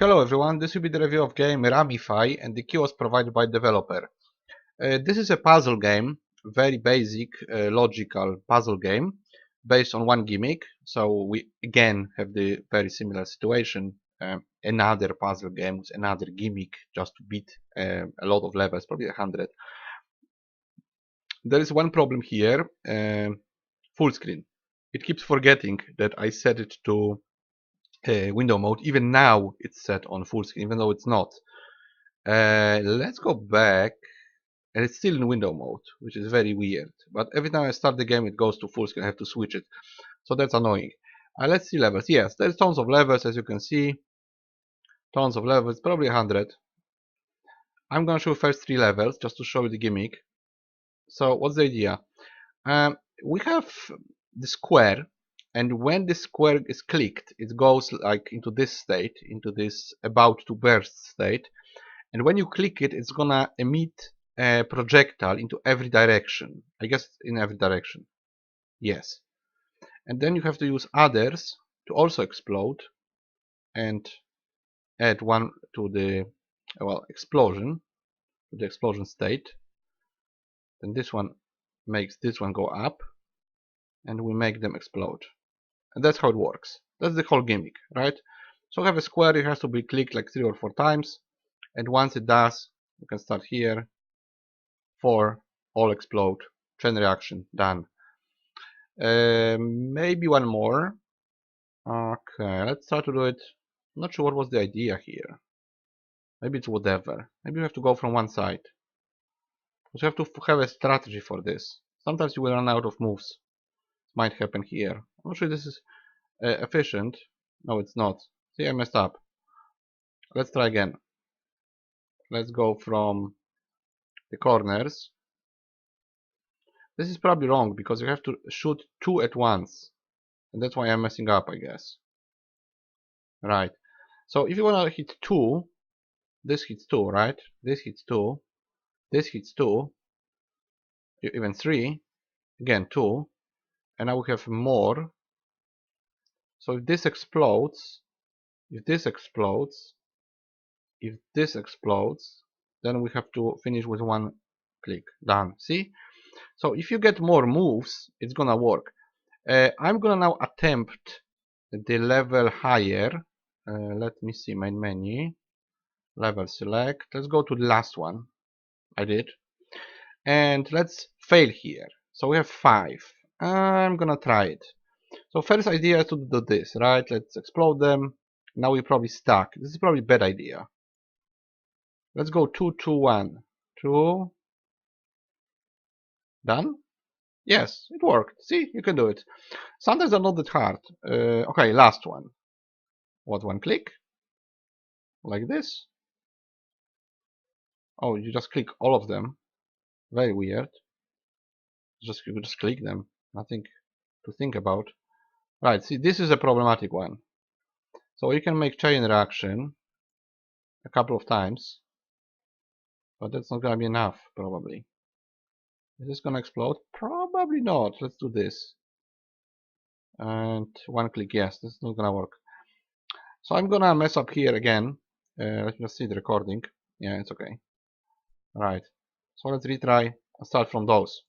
Hello everyone, this will be the review of game Ramify, and the key was provided by the developer. This is a puzzle game, very basic, logical puzzle game, based on one gimmick. So we again have the very similar situation, another puzzle game with another gimmick, just to beat a lot of levels, probably 100. There is one problem here, full screen. It keeps forgetting that I set it to window mode. Even now it's set on full screen, even though it's not. Let's go back, and it's still in window mode, which is very weird. But every time I start the game, it goes to full screen. I have to switch it, so that's annoying. Let's see levels. Yes, there's tons of levels, as you can see. Tons of levels, probably 100. I'm gonna show first 3 levels just to show you the gimmick. So what's the idea? We have the square, and when the square is clicked, it goes like into this state, into this about to burst state. And when you click it, it's gonna emit a projectile into every direction. I guess in every direction. Yes. And then you have to use others to also explode and add one to the explosion, to the explosion state. Then this one makes this one go up, and we make them explode. And that's how it works. That's the whole gimmick, right? So we have a square, it has to be clicked like 3 or 4 times, and once it does, we can start here. 4, all explode, chain reaction, done. Maybe one more. Okay, let's try to do it. I'm not sure what was the idea here. Maybe it's whatever. Maybe we have to go from one side. Because we have to have a strategy for this. Sometimes you will run out of moves. It might happen here. I'm not sure this is efficient. No, it's not. See, I messed up. Let's try again. Let's go from the corners. This is probably wrong because you have to shoot 2 at once. And that's why I'm messing up, I guess. Right. So if you want to hit 2, this hits 2, right? This hits 2. This hits 2. Even 3. Again 2. And now we have more. So if this explodes, if this explodes, if this explodes, then we have to finish with one click. Done. See? So if you get more moves, it's gonna work. I'm gonna now attempt the level higher. Let me see, main menu, level select. Let's go to the last one. I did. And let's fail here. So we have 5. I'm gonna try it. So first idea is to do this, right? Let's explode them. Now we're probably stuck. This is probably a bad idea. Let's go 2, 2, 1. 2. Done? Yes, it worked. See, you can do it. Sometimes they're not that hard. Okay, last one. What, one click? Like this? Oh, you just click all of them. Very weird. You just click them. Nothing to think about. Right, see, this is a problematic one. So you can make chain reaction a couple of times, but that's not gonna be enough, probably. Is this gonna explode? Probably not. Let's do this. And one click, yes, this is not gonna work. So I'm gonna mess up here again. Let me just see the recording. Yeah, it's okay. Alright. So let's retry and start from those.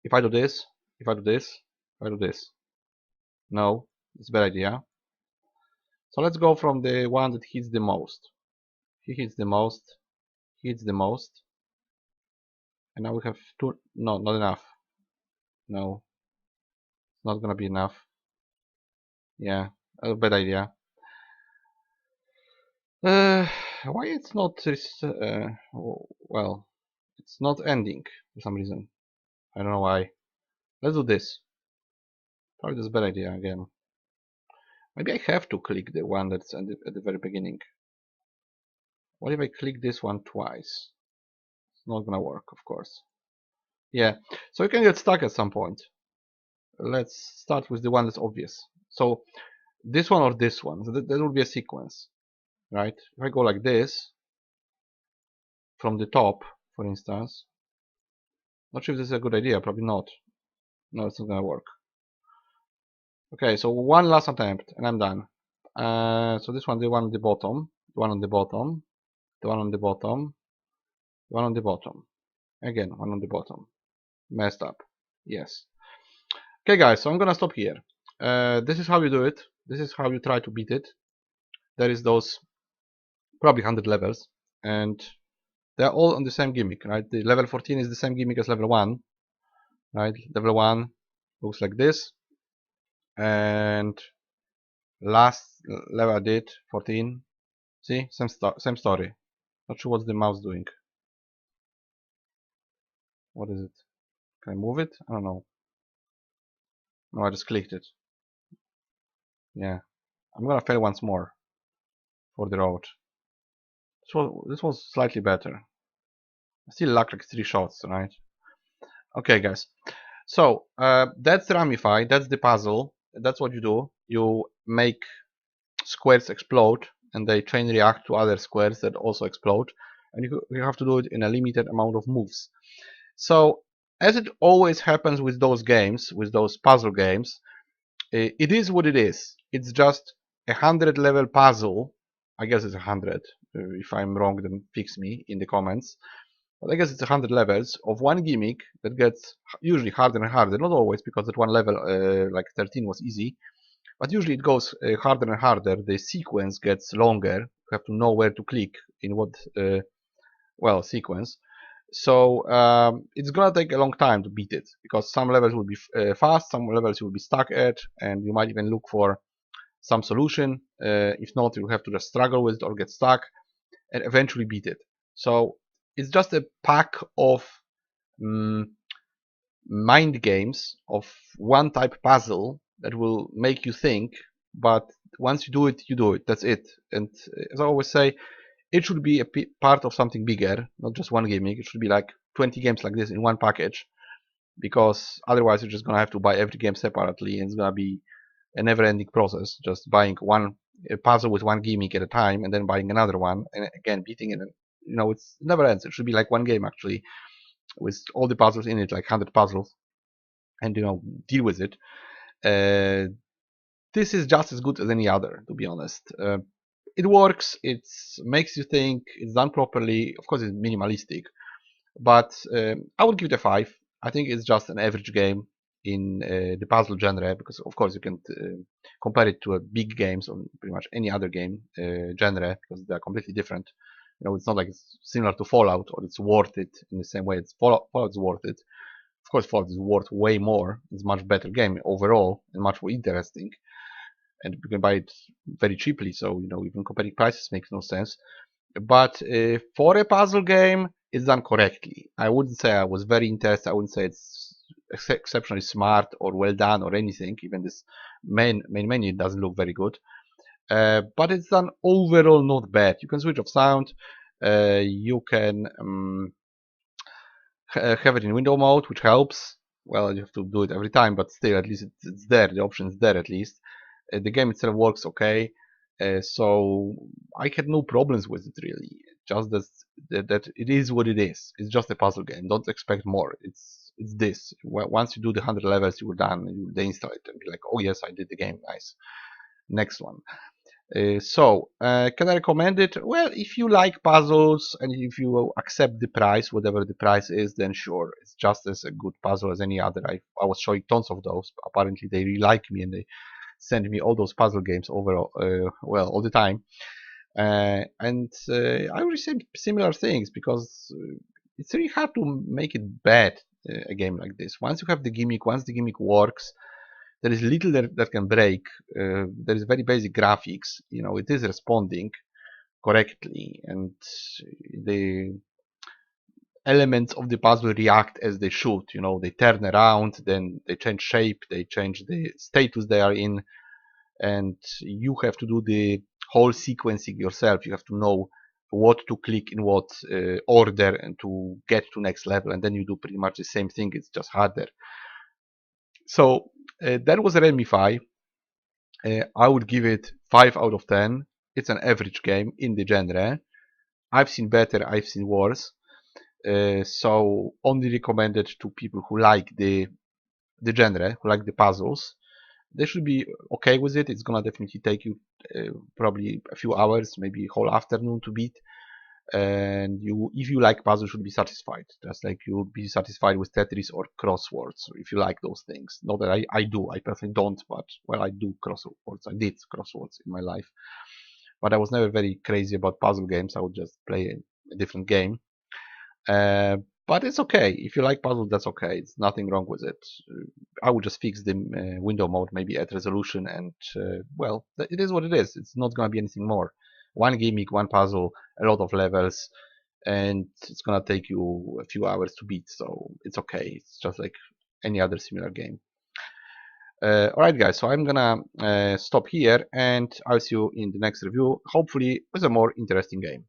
If I do this, if I do this, if I do this. No, it's a bad idea. So let's go from the one that hits the most. He hits the most, hits the most. And now we have 2. No, not enough. No, it's not gonna be enough. Yeah, a bad idea. Why it's not well, it's not ending for some reason. I don't know why. Let's do this. Probably that's a bad idea again. Maybe I have to click the one that's at the very beginning. What if I click this one twice? It's not gonna work, of course. Yeah, so you can get stuck at some point. Let's start with the one that's obvious. So this one or this one, so that will be a sequence, right? If I go like this, from the top, for instance, not sure if this is a good idea, probably not. No, it's not gonna work. Okay, so one last attempt and I'm done. So this one, the one on the bottom, the one on the bottom, the one on the bottom, the one on the bottom. Again, one on the bottom. Messed up. Yes. Okay, guys, so I'm gonna stop here. This is how you do it. This is how you try to beat it. There is those probably 100 levels, and they're all on the same gimmick, right? The level 14 is the same gimmick as level 1, right? Level 1 looks like this, and last level I did, 14. See, same story. Not sure what the mouse doing. What is it? Can I move it? I don't know. No, I just clicked it. Yeah, I'm gonna fail once more for the road. This was slightly better. I still lack like 3 shots, right? Okay, guys. So that's Ramify. That's the puzzle. That's what you do. You make squares explode, and they chain react to other squares that also explode, and you have to do it in a limited amount of moves. So as it always happens with those games, with those puzzle games, it is what it is. It's just 100 level puzzle. I guess it's 100. If I'm wrong, then fix me in the comments. But I guess it's 100 levels of one gimmick that gets usually harder and harder. Not always, because at one level, like 13, was easy. But usually it goes harder and harder. The sequence gets longer. You have to know where to click in what, well, sequence. So it's gonna take a long time to beat it, because some levels will be fast, some levels you will be stuck at, and you might even look for some solution. If not, you have to just struggle with it or get stuck and eventually beat it. So it's just a pack of mind games of one type puzzle that will make you think, but once you do it, you do it. That's it. And as I always say, it should be a part of something bigger, not just one gimmick. It should be like 20 games like this in one package, because otherwise you're just gonna have to buy every game separately, and it's gonna be a never-ending process, just buying one puzzle with one gimmick at a time, and then buying another one, and again beating it. It never ends. It should be like one game actually, with all the puzzles in it, like 100 puzzles, and deal with it. This is just as good as any other, to be honest. It works. It makes you think. It's done properly. Of course, it's minimalistic, but I would give it a 5. I think it's just an average game in the puzzle genre, because of course you can compare it to a big games or pretty much any other game genre, because they are completely different. It's not like it's similar to Fallout, or it's worth it in the same way it's Fallout's worth it. Of course, Fallout is worth way more. It's a much better game overall and much more interesting, and you can buy it very cheaply. So even comparing prices makes no sense. But for a puzzle game, it's done correctly. I wouldn't say I was very interested. I wouldn't say it's exceptionally smart or well done or anything. Even this main menu doesn't look very good. But it's done overall not bad. You can switch off sound. You can have it in window mode, which helps. Well, you have to do it every time, but still, at least it's there. The option is there at least. The game itself works okay. So I had no problems with it really. Just that it is what it is. It's just a puzzle game. Don't expect more. It's this. Once you do the 100 levels, you're done. You install it and be like, oh yes, I did the game. Nice. Next one. Can I recommend it? Well, if you like puzzles and if you accept the price, whatever the price is, then sure, it's just as a good puzzle as any other. I was showing tons of those. Apparently, they really like me and they send me all those puzzle games over, well, all the time. I would say similar things, because it's really hard to make it bad, a game like this. Once you have the gimmick, once the gimmick works, there is little that can break. There is very basic graphics. It is responding correctly, and the elements of the puzzle react as they should. They turn around, then they change shape, they change the status they are in, and you have to do the whole sequencing yourself. You have to know what to click in what order and to get to next level, and then you do pretty much the same thing. It's just harder. So that was Ramify. I would give it 5 out of 10. It's an average game in the genre. I've seen better, I've seen worse. So only recommended to people who like the genre, who like the puzzles. they should be okay with it. It's gonna definitely take you probably a few hours, maybe a whole afternoon to beat. And if you like puzzles, should be satisfied. Just like you would be satisfied with Tetris or crosswords, if you like those things. Not that I do. I personally don't, but well, I do crosswords. I did crosswords in my life, but I was never very crazy about puzzle games. I would just play a different game. But it's okay. If you like puzzles, that's okay. It's nothing wrong with it. I would just fix the window mode, maybe add resolution, and well, it is what it is. It's not going to be anything more. One gimmick, one puzzle, a lot of levels, and it's going to take you a few hours to beat, so it's okay. It's just like any other similar game. Alright guys, so I'm gonna stop here, and I'll see you in the next review, hopefully with a more interesting game.